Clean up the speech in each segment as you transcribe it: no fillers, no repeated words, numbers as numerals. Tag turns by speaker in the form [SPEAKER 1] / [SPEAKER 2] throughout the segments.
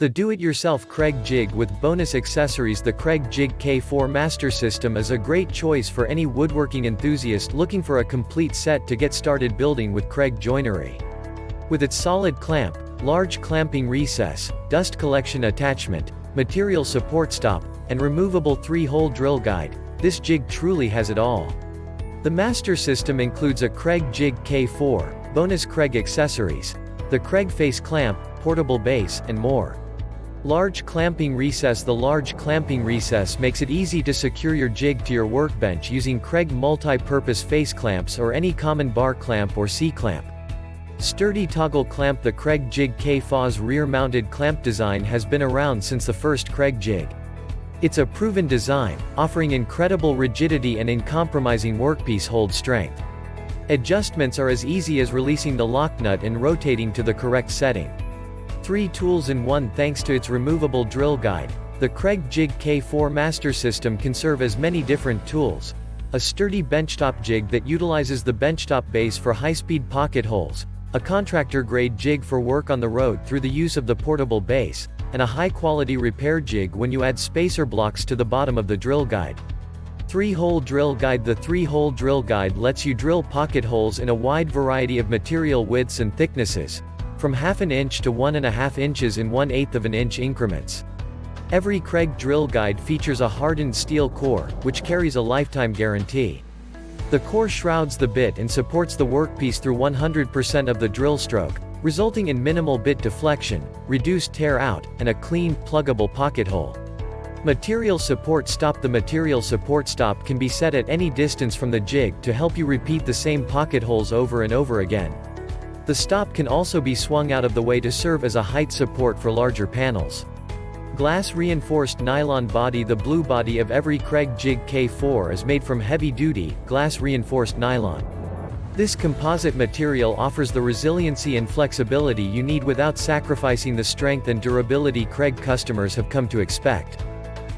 [SPEAKER 1] The do-it-yourself Kreg Jig with bonus accessories. The Kreg Jig K4 Master System is a great choice for any woodworking enthusiast looking for a complete set to get started building with Kreg joinery. With its solid clamp, large clamping recess, dust collection attachment, material support stop, and removable 3-hole drill guide, this jig truly has it all. The Master System includes a Kreg Jig K4, bonus Kreg accessories, the Kreg Face Clamp, portable base, and more. Large clamping recess. The large clamping recess makes it easy to secure your jig to your workbench using Kreg multi-purpose face clamps or any common bar clamp or C-clamp. Sturdy toggle clamp. The Kreg Jig K4's rear-mounted clamp design has been around since the first Kreg Jig. It's a proven design, offering incredible rigidity and uncompromising workpiece hold strength. Adjustments are as easy as releasing the locknut and rotating to the correct setting. 3 tools in 1. Thanks to its removable drill guide, the Kreg Jig K4 Master System can serve as many different tools. A sturdy benchtop jig that utilizes the benchtop base for high-speed pocket holes, a contractor-grade jig for work on the road through the use of the portable base, and a high-quality repair jig when you add spacer blocks to the bottom of the drill guide. 3-hole drill guide. The 3-hole drill guide lets you drill pocket holes in a wide variety of material widths and thicknesses, from 1/2 inch to 1.5 inches in 1/8 inch increments. Every Kreg drill guide features a hardened steel core, which carries a lifetime guarantee. The core shrouds the bit and supports the workpiece through 100% of the drill stroke, resulting in minimal bit deflection, reduced tear out, and a clean, pluggable pocket hole. Material support stop. The material support stop can be set at any distance from the jig to help you repeat the same pocket holes over and over again. The stop can also be swung out of the way to serve as a height support for larger panels. Glass-reinforced nylon body. The blue body of every Kreg Jig K4 is made from heavy-duty, glass-reinforced nylon. This composite material offers the resiliency and flexibility you need without sacrificing the strength and durability Kreg customers have come to expect.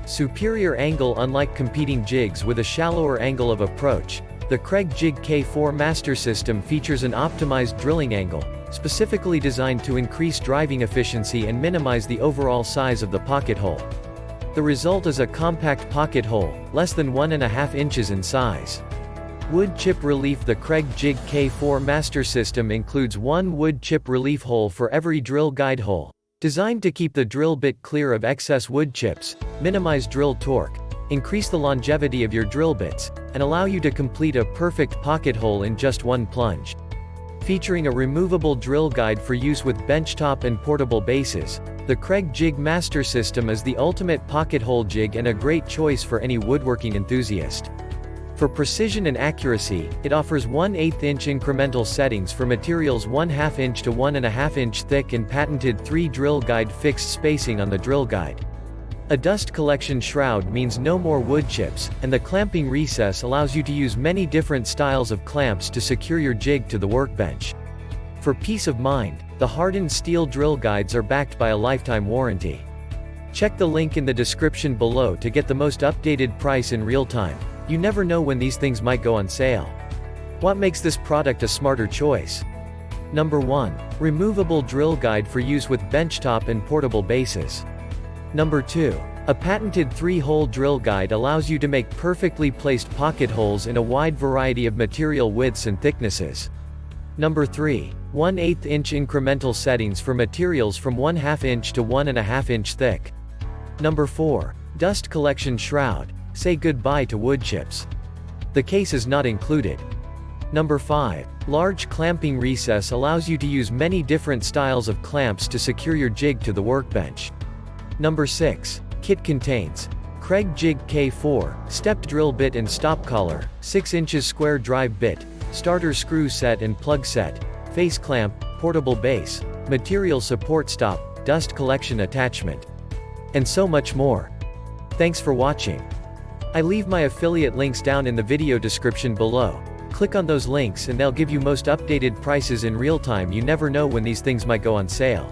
[SPEAKER 1] Superior angle. Unlike competing jigs with a shallower angle of approach, the Kreg Jig K4 Master System features an optimized drilling angle, specifically designed to increase driving efficiency and minimize the overall size of the pocket hole. The result is a compact pocket hole, less than 1.5 inches in size. Wood chip relief. The Kreg Jig K4 Master System includes 1 wood chip relief hole for every drill guide hole, designed to keep the drill bit clear of excess wood chips, minimize drill torque, increase the longevity of your drill bits, and allow you to complete a perfect pocket hole in just 1 plunge. Featuring a removable drill guide for use with benchtop and portable bases, the Kreg Jig Master System is the ultimate pocket hole jig and a great choice for any woodworking enthusiast. For precision and accuracy, it offers 1/8 inch incremental settings for materials 1/2 inch to 1.5 inch thick and patented 3 drill guide fixed spacing on the drill guide. A dust collection shroud means no more wood chips, and the clamping recess allows you to use many different styles of clamps to secure your jig to the workbench. For peace of mind, the hardened steel drill guides are backed by a lifetime warranty. Check the link in the description below to get the most updated price in real time. You never know when these things might go on sale. What makes this product a smarter choice? Number 1. Removable drill guide for use with benchtop and portable bases. Number 2. A patented 3-hole drill guide allows you to make perfectly placed pocket holes in a wide variety of material widths and thicknesses. Number 3. 1/8 inch incremental settings for materials from 1/2 inch to 1.5 inch thick. Number 4. Dust collection shroud. Say goodbye to wood chips. The case is not included. Number 5. Large clamping recess allows you to use many different styles of clamps to secure your jig to the workbench. Number 6. Kit contains Kreg Jig K4, stepped drill bit and stop collar, 6 inches square drive bit, starter screw set and plug set, face clamp, portable base, material support stop, dust collection attachment, and so much more. Thanks for watching. I leave my affiliate links down in the video description below. Click on those links and they'll give you most updated prices in real time. You never know when these things might go on sale.